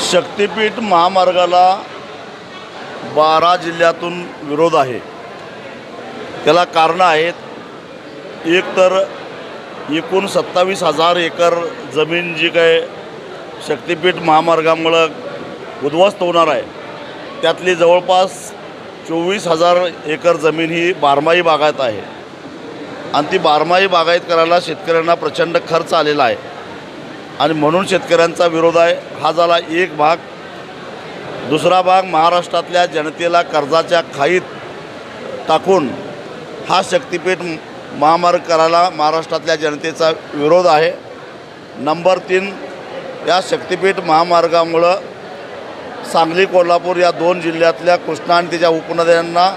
शक्तिपीठ महामार्गाला 12 जिल्ह्यातून विरोध आहे। त्याला कारणं आहेत। एक तर एकूण 27,000 एकर जमीन जी काय शक्तिपीठ महामार्गामुळं उद्ध्वस्त होणार आहे, त्यातली जवळपास 24,000 एकर जमीन ही बारमाही बागायत आहे आणि ती बारमाही बागायत करायला शेतकऱ्यांना प्रचंड खर्च आलेला आहे आणि म्हणून शेतकऱ्यांचा विरोध आहे। हा झाला एक भाग। दुसरा भाग, महाराष्ट्रातल्या जनतेला कर्जाच्या खाईत टाकून हा शक्तिपीठ महामार्ग करायला महाराष्ट्रातल्या जनतेचा विरोध आहे। नंबर 3, या शक्तिपीठ महामार्गामुळं सांगली कोल्हापूर या 2 जिल्ह्यातल्या कृष्णा आणि त्याच्या उपनद्यांना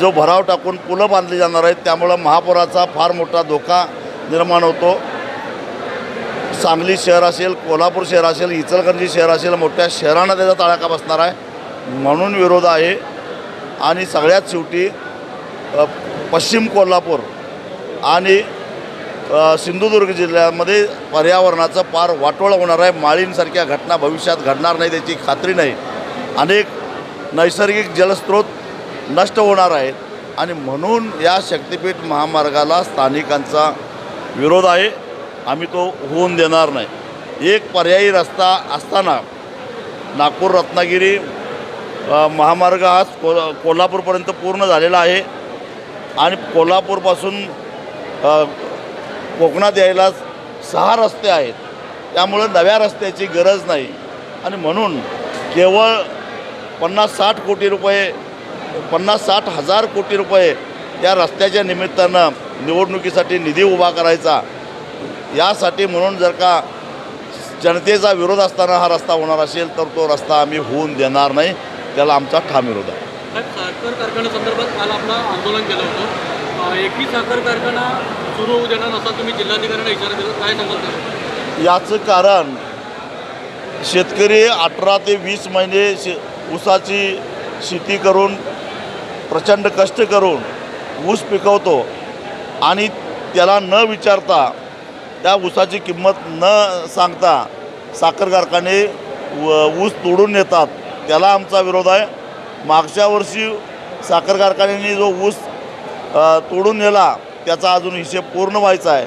जो भराव टाकून पुलं बांधली जाणार आहेत, त्यामुळं महापुराचा फार मोठा धोका निर्माण होतो। सांगली शहर असेल, कोल्हापूर शहर असेल, इचलकरंजी शहर असेल, मोठ्या शहरांना त्याचा तडाखा बसणार आहे, म्हणून विरोध आहे। आणि सगळ्यात शेवटी पश्चिम कोल्हापूर आणि सिंधुदुर्ग जिल्ह्यामध्ये पर्यावरणाचं फार वाटोळं होणार आहे। माळींसारख्या घटना भविष्यात घडणार नाही त्याची खात्री नाही। अनेक नैसर्गिक जलस्रोत नष्ट होणार आहेत आणि म्हणून या शक्तिपीठ महामार्गाला स्थानिकांचा विरोध आहे। आम्ही तो होऊन देणार नाही। एक पर्यायी रस्ता असताना नागपूर रत्नागिरी महामार्ग हा कोल्हापूरपर्यंत पूर्ण झालेला आहे आणि कोल्हापूरपासून कोकणात यायला 6 रस्ते आहेत, त्यामुळं नव्या रस्त्याची गरज नाही आणि म्हणून केवळ 50-60 कोटी रुपये 50-60 हजार कोटी रुपये या रस्त्याच्या निमित्तानं निवडणुकीसाठी निधी उभा करायचा, यासाठी म्हणून जर का जनतेचा विरोध असताना हा रस्ता होणार असेल तर तो रस्ता आम्ही होऊन देणार नाही। त्याला आमचा ठाम विरोध आहे। साखर कारखान्यासंदर्भात काल आपण आंदोलन केलं होतं। एकही साखर कारखाना सुरू होऊ देणार नसा तुम्ही जिल्हाधिकाऱ्यांना इशारा दिला, काय सांगाल? याचं कारण शेतकरी 18 ते 20 महिने ऊसाची शेती करून प्रचंड कष्ट करून ऊस पिकवतो आणि त्याला न विचारता त्या ऊसाची किंमत न सांगता साखर कारखाने ऊस तोडून नेतात, त्याला आमचा विरोध आहे। मागच्या वर्षी साखर कारखान्यांनी जो ऊस तोडून नेला त्याचा अजून हिशेब पूर्ण व्हायचा आहे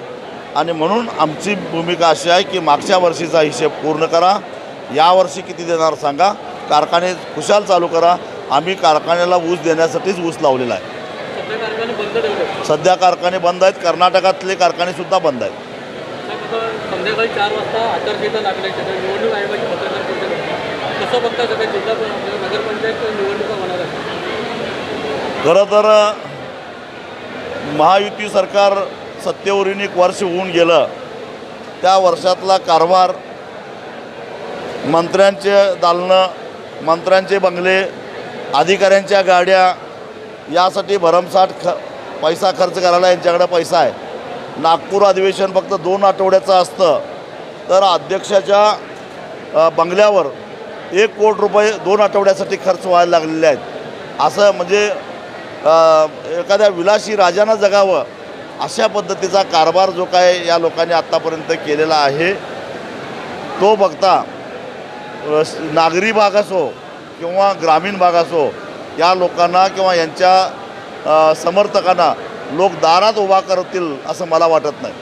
आणि म्हणून आमची भूमिका अशी आहे की मागच्या वर्षीचा हिशेब पूर्ण करा, यावर्षी किती देणार सांगा, कारखाने खुशाल चालू करा। आम्ही कारखान्याला ऊस देण्यासाठीच ऊस लावलेला आहे। सध्या कारखाने बंद आहेत। कर्नाटकातले कारखानेसुद्धा बंद आहेत। संध्याकाळी 4 वाजता आचारसंहिता लागल्याच्या निवडणूक आयोगाची पत्रकार परिषद कसं बघता सगळ्या जिल्हा नगरपंचायत निवडणुका होणार आहे? खरं तर महायुती सरकार सत्तेवरून 1 वर्ष होऊन गेलं, त्या वर्षातला कारभार, मंत्र्यांचे दालनं, मंत्र्यांचे बंगले, अधिकाऱ्यांच्या गाड्या, यासाठी भरमसाठ पैसा खर्च करायला यांच्याकडे पैसा आहे। नागपूर अधिवेशन फक्त 2 आठवड्याचं असतं तर अध्यक्षाच्या बंगल्यावर 1 कोटी रुपये 2 आठवड्यासाठी खर्च व्हायला लागलेले आहेत। असं म्हणजे एखाद्या विलासी राजानं जगावं अशा पद्धतीचा कारभार जो काय या लोकांनी आत्तापर्यंत केलेला आहे, तो बघता नागरी भाग असो किंवा ग्रामीण भाग असो, या लोकांना किंवा यांच्या समर्थकांना लोक दारात उभा करतील असं मला वाटत नाही।